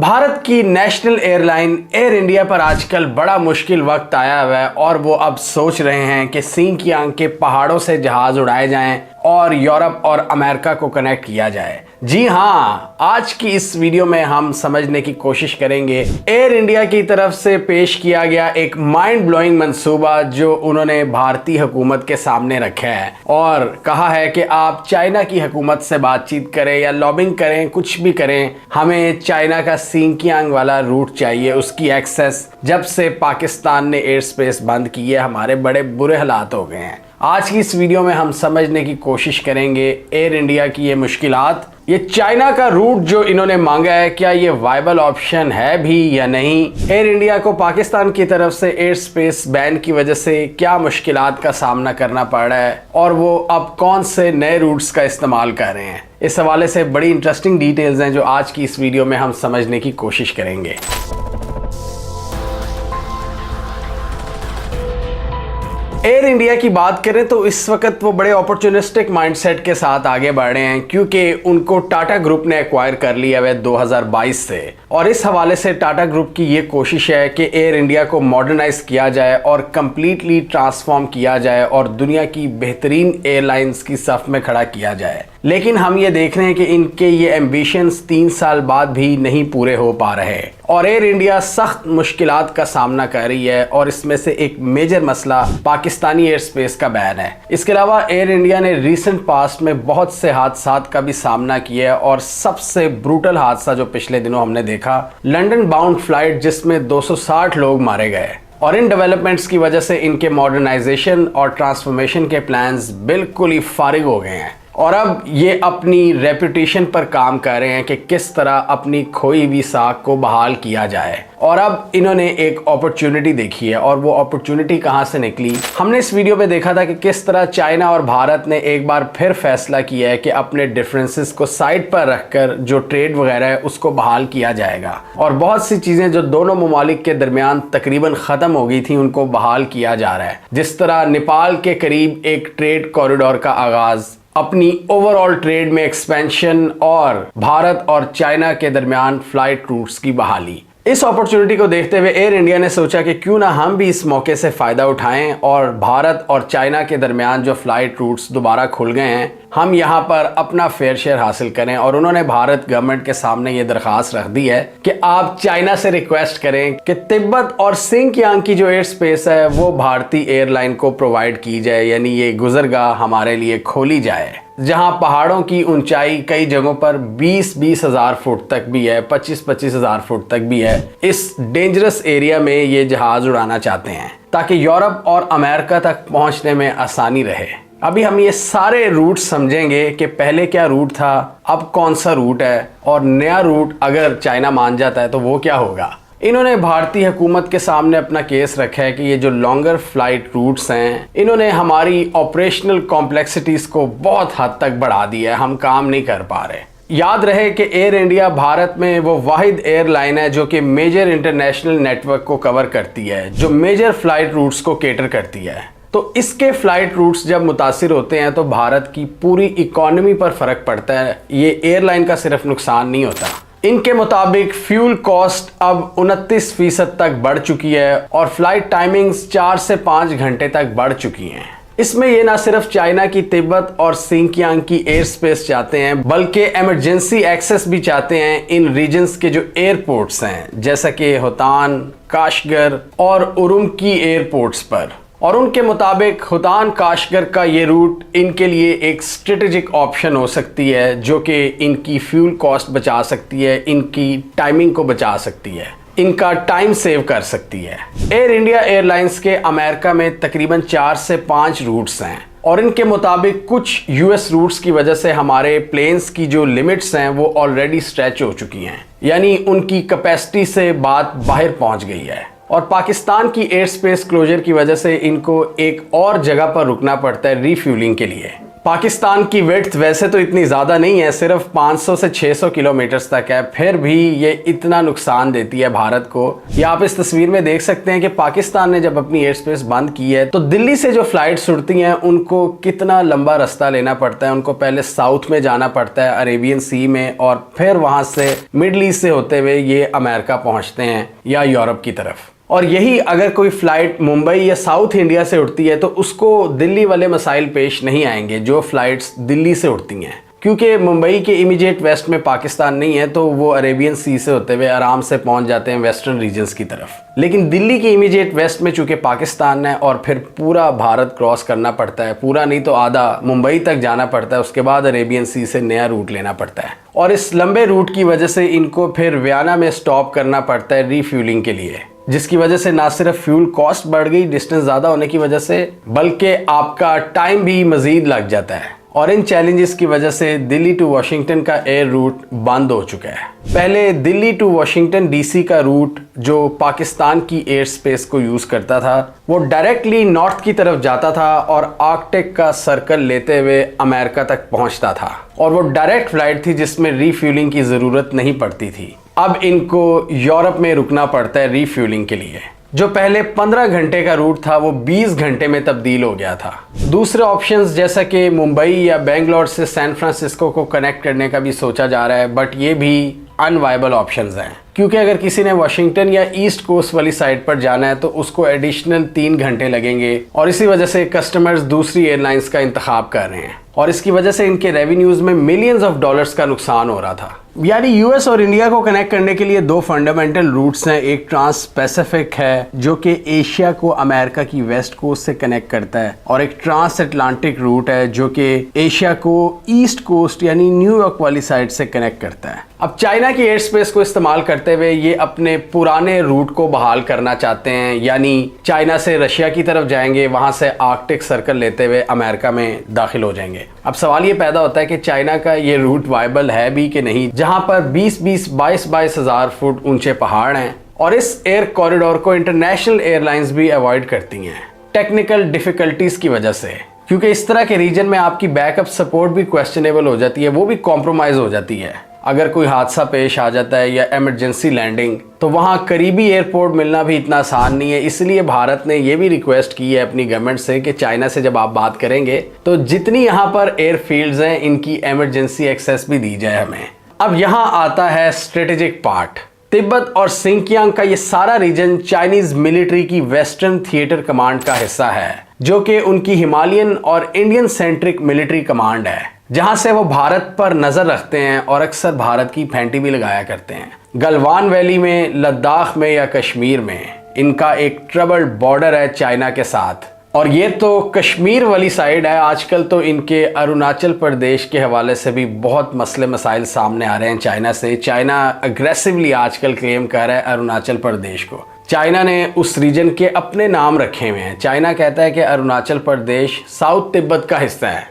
भारत की national airline air India पर आजकल बड़ा मुश्किल वक्त आया हुआ है और वो अब सोच रहे हैं कि सिंकियांग के पहाड़ों से जहाज उड़ाए जाएं और यूरोप और अमेरिका को कनेक्ट किया जाए। जी हाँ, आज की इस वीडियो में हम समझने की कोशिश करेंगे एयर इंडिया की तरफ से पेश किया गया एक माइंड ब्लोइंग मंसूबा जो उन्होंने भारतीय हुकूमत के सामने रखा है और कहा है कि आप चाइना की हुकूमत से बातचीत करें या लॉबिंग करें, कुछ भी करें, हमें चाइना का सिंकियांग वाला रूट चाहिए, उसकी एक्सेस। जब से पाकिस्तान ने एयर स्पेस बंद की है हमारे बड़े बुरे हालात हो गए हैं। आज की इस वीडियो में हम समझने की कोशिश करेंगे एयर इंडिया की ये मुश्किलात, ये चाइना का रूट जो इन्होंने मांगा है, क्या ये वायबल ऑप्शन है भी या नहीं। एयर इंडिया को पाकिस्तान की तरफ से एयर स्पेस बैन की वजह से क्या मुश्किलात का सामना करना पड़ रहा है और वो अब कौन से नए रूट्स का इस्तेमाल कर रहे हैं। इस हवाले से बड़ी इंटरेस्टिंग डिटेल्स हैं जो आज की इस वीडियो में हम समझने की कोशिश करेंगे। एयर इंडिया की बात करें तो इस वक्त वो बड़े अपॉर्चुनिस्टिक माइंडसेट के साथ आगे बढ़ रहे हैं क्योंकि उनको टाटा ग्रुप ने एक्वायर कर लिया है 2022 से और इस हवाले से टाटा ग्रुप की ये कोशिश है कि एयर इंडिया को मॉडर्नाइज किया जाए और कंप्लीटली ट्रांसफॉर्म किया जाए और दुनिया की बेहतरीन एयरलाइंस की सफ में खड़ा किया जाए। लेकिन हम ये देख रहे हैं कि इनके ये एम्बिशंस 3 साल बाद भी नहीं पूरे हो पा रहे और एयर इंडिया सख्त मुश्किलात का सामना कर रही है और इसमें से एक मेजर मसला पाकिस्तानी एयर स्पेस का बैन है। इसके अलावा एयर इंडिया ने रिसेंट पास्ट में बहुत से हादसात का भी सामना किया है और सबसे ब्रूटल हादसा जो पिछले दिनों हमने देखा, लंदन बाउंड फ्लाइट जिसमें 260 लोग मारे गए और इन डेवलपमेंट्स की वजह से इनके मॉडर्नाइजेशन और ट्रांसफॉर्मेशन के प्लान्स बिल्कुल ही फारिग हो गए हैं और अब ये अपनी रेपुटेशन पर काम कर रहे हैं कि किस तरह अपनी खोई हुई साख को बहाल किया जाए। और अब इन्होंने एक अपॉर्चुनिटी देखी है और वो अपॉर्चुनिटी कहाँ से निकली, हमने इस वीडियो में देखा था कि किस तरह चाइना और भारत ने एक बार फिर फैसला किया है कि अपने डिफरेंसेस को साइड पर रखकर जो ट्रेड वगैरह है उसको बहाल किया जाएगा और बहुत सी चीजें जो दोनों ममालिक के दरमियान तकरीबन खत्म हो गई थी उनको बहाल किया जा रहा है। जिस तरह नेपाल के करीब एक ट्रेड कॉरिडोर का आगाज, अपनी ओवरऑल ट्रेड में एक्सपेंशन और भारत और चाइना के दरमियान फ्लाइट रूट्स की बहाली। इस अपॉर्चुनिटी को देखते हुए एयर इंडिया ने सोचा कि क्यों ना हम भी इस मौके से फ़ायदा उठाएं और भारत और चाइना के दरमियान जो फ्लाइट रूट्स दोबारा खुल गए हैं हम यहां पर अपना फेयर शेयर हासिल करें। और उन्होंने भारत गवर्नमेंट के सामने ये दरख्वास्त रख दी है कि आप चाइना से रिक्वेस्ट करें कि तिब्बत और सिंकियांग की जो एयर स्पेस है वो भारतीय एयरलाइन को प्रोवाइड की जाए, यानी ये गुजरगाह हमारे लिए खोली जाए जहां पहाड़ों की ऊंचाई कई जगहों पर 20-20 हज़ार फुट तक भी है, 25-25 हज़ार फुट तक भी है। इस डेंजरस एरिया में ये जहाज उड़ाना चाहते हैं ताकि यूरोप और अमेरिका तक पहुंचने में आसानी रहे। अभी हम ये सारे रूट समझेंगे कि पहले क्या रूट था, अब कौन सा रूट है और नया रूट अगर चाइना मान जाता है तो वो क्या होगा। इन्होंने भारतीय हुकूमत के सामने अपना केस रखा है कि ये जो लॉन्गर फ्लाइट रूट्स हैं इन्होंने हमारी ऑपरेशनल कॉम्प्लेक्सिटीज़ को बहुत हद तक बढ़ा दिया है, हम काम नहीं कर पा रहे। याद रहे कि एयर इंडिया भारत में वो वाहिद एयरलाइन है जो कि मेजर इंटरनेशनल नेटवर्क को कवर करती है, जो मेजर फ्लाइट रूट्स को केटर करती है। तो इसके फ्लाइट रूट्स जब मुतासिर होते हैं तो भारत की पूरी इकॉनमी पर फ़र्क पड़ता है। ये एयरलाइन का सिर्फ नुकसान नहीं होता। इनके मुताबिक फ्यूल कॉस्ट अब 29% तक बढ़ चुकी है और फ्लाइट टाइमिंग्स 4 से 5 घंटे तक बढ़ चुकी हैं। इसमें ये ना सिर्फ चाइना की तिब्बत और सिंकियांग की एयर स्पेस चाहते हैं बल्कि इमरजेंसी एक्सेस भी चाहते हैं इन रीजन्स के जो एयरपोर्ट्स हैं जैसा कि होतान, काशगर और उरुमकी एयरपोर्ट्स पर। और उनके मुताबिक होतान काशगर का ये रूट इनके लिए एक स्ट्रेटेजिक ऑप्शन हो सकती है जो कि इनकी फ्यूल कॉस्ट बचा सकती है, इनकी टाइमिंग को बचा सकती है, इनका टाइम सेव कर सकती है। एयर इंडिया एयरलाइंस के अमेरिका में तकरीबन 4 से 5 रूट्स हैं और इनके मुताबिक कुछ यूएस रूट्स की वजह से हमारे प्लेन्स की जो लिमिट्स हैं वो ऑलरेडी स्ट्रेच हो चुकी हैं, यानी उनकी कैपेसिटी से बात बाहर पहुंच गई है। और पाकिस्तान की एयर स्पेस क्लोजर की वजह से इनको एक और जगह पर रुकना पड़ता है रीफ्यूलिंग के लिए। पाकिस्तान की विड्थ वैसे तो इतनी ज़्यादा नहीं है, सिर्फ 500 से 600 किलोमीटर्स तक है, फिर भी ये इतना नुकसान देती है भारत को। ये आप इस तस्वीर में देख सकते हैं कि पाकिस्तान ने जब अपनी एयर स्पेस बंद की है तो दिल्ली से जो फ्लाइट्स उड़ती हैं उनको कितना लंबा रास्ता लेना पड़ता है। उनको पहले साउथ में जाना पड़ता है, अरेबियन सी में, और फिर वहाँ से मिडल ईस्ट से होते हुए ये अमेरिका पहुँचते हैं या यूरोप की तरफ। और यही अगर कोई फ़्लाइट मुंबई या साउथ इंडिया से उड़ती है तो उसको दिल्ली वाले मसाइल पेश नहीं आएंगे जो फ़्लाइट्स दिल्ली से उड़ती हैं, क्योंकि मुंबई के इमीडिएट वेस्ट में पाकिस्तान नहीं है तो वो अरेबियन सी से होते हुए आराम से पहुंच जाते हैं वेस्टर्न रीजन्स की तरफ। लेकिन दिल्ली के इमीडिएट वेस्ट में चूंकि पाकिस्तान है और फिर पूरा भारत क्रॉस करना पड़ता है, पूरा नहीं तो आधा मुंबई तक जाना पड़ता है, उसके बाद अरेबियन सी से नया रूट लेना पड़ता है। और इस लंबे रूट की वजह से इनको फिर वियना में स्टॉप करना पड़ता है रीफ्यूलिंग के लिए, जिसकी वजह से ना सिर्फ फ्यूल कॉस्ट बढ़ गई डिस्टेंस ज़्यादा होने की वजह से, बल्कि आपका टाइम भी मज़ीद लग जाता है। और इन चैलेंजेस की वजह से दिल्ली टू वाशिंगटन का एयर रूट बंद हो चुका है। पहले दिल्ली टू वाशिंगटन डीसी का रूट जो पाकिस्तान की एयर स्पेस को यूज़ करता था वो डायरेक्टली नॉर्थ की तरफ जाता था और आर्कटिक का सर्कल लेते हुए अमेरिका तक पहुंचता था, और वो डायरेक्ट फ्लाइट थी जिसमें रीफ्यूलिंग की ज़रूरत नहीं पड़ती थी। अब इनको यूरोप में रुकना पड़ता है रीफ्यूलिंग के लिए। जो पहले 15 घंटे का रूट था वो 20 घंटे में तब्दील हो गया था। दूसरे ऑप्शंस जैसा कि मुंबई या बेंगलोर से सैन फ्रांसिस्को को कनेक्ट करने का भी सोचा जा रहा है, बट ये भी अनवायबल ऑप्शंस हैं, क्योंकि अगर किसी ने वाशिंगटन या ईस्ट कोस्ट वाली साइड पर जाना है तो उसको एडिशनल 3 घंटे लगेंगे, और इसी वजह से कस्टमर्स दूसरी एयरलाइंस का इंतखाब कर रहे हैं, और इसकी वजह से इनके रेवेन्यूज में मिलियंस ऑफ डॉलर्स का नुकसान हो रहा था। यानी यूएस और इंडिया को कनेक्ट करने के लिए 2 फंडामेंटल रूट्स हैं। एक ट्रांस पैसिफिक है जो कि एशिया को अमेरिका की वेस्ट कोस्ट से कनेक्ट करता है, और एक ट्रांस अटलांटिक रूट है जो कि एशिया को ईस्ट कोस्ट यानी न्यूयॉर्क वाली साइड से कनेक्ट करता है। अब चाइना की एयर स्पेस को इस्तेमाल करते हुए ये अपने पुराने रूट को बहाल करना चाहते हैं, यानी चाइना से रशिया की तरफ जाएंगे, वहां से आर्कटिक सर्कल लेते हुए अमेरिका में दाखिल हो जाएंगे। अब सवाल ये पैदा होता है कि चाइना का ये रूट वायबल है भी कि नहीं, जहां पर 22 हज़ार फुट ऊंचे पहाड़ हैं, और इस एयर कॉरिडोर को इंटरनेशनल एयरलाइंस भी अवॉइड करती हैं टेक्निकल डिफिकल्टीज की वजह से, क्योंकि इस तरह के रीजन में आपकी बैकअप सपोर्ट भी क्वेश्चनेबल हो जाती है, वो भी कॉम्प्रोमाइज हो जाती है। अगर कोई हादसा पेश आ जाता है या इमरजेंसी लैंडिंग, तो वहाँ करीबी एयरपोर्ट मिलना भी इतना आसान नहीं है। इसलिए भारत ने ये भी रिक्वेस्ट की है अपनी गवर्नमेंट से कि चाइना से जब आप बात करेंगे तो जितनी यहाँ पर एयरफील्ड्स हैं इनकी इमरजेंसी एक्सेस भी दी जाए हमें। अब यहाँ आता है स्ट्रेटेजिक पार्ट। तिब्बत और सिंकियांग का ये सारा रीजन चाइनीज मिलिट्री की वेस्टर्न थिएटर कमांड का हिस्सा है, जो कि उनकी हिमालयन और इंडियन सेंट्रिक मिलिट्री कमांड है, जहां से वो भारत पर नजर रखते हैं और अक्सर भारत की फैंटी भी लगाया करते हैं। गलवान वैली में, लद्दाख में या कश्मीर में इनका एक ट्रबल्ड बॉर्डर है चाइना के साथ। और ये तो कश्मीर वाली साइड है, आजकल तो इनके अरुणाचल प्रदेश के हवाले से भी बहुत मसले मसाइल सामने आ रहे हैं चाइना से। चाइना अग्रेसिवली आजकल क्लेम कर रहा है अरुणाचल प्रदेश को। चाइना ने उस रीजन के अपने नाम रखे हुए हैं। चाइना कहता है कि अरुणाचल प्रदेश साउथ तिब्बत का हिस्सा है।